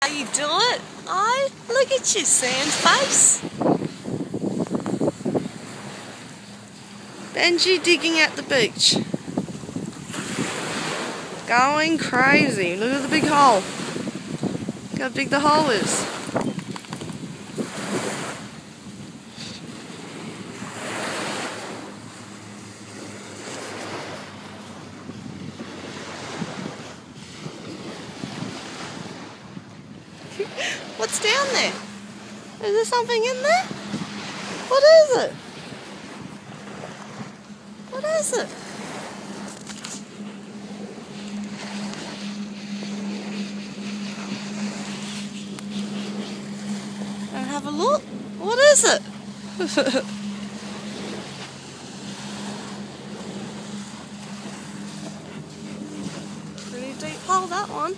How you do it? Oh, look at your sand face. Benji digging at the beach. Going crazy. Look at the big hole. Look how big the hole is. What's down there? Is there something in there? What is it? What is it? And have a look. What is it? Pretty deep hole, that one.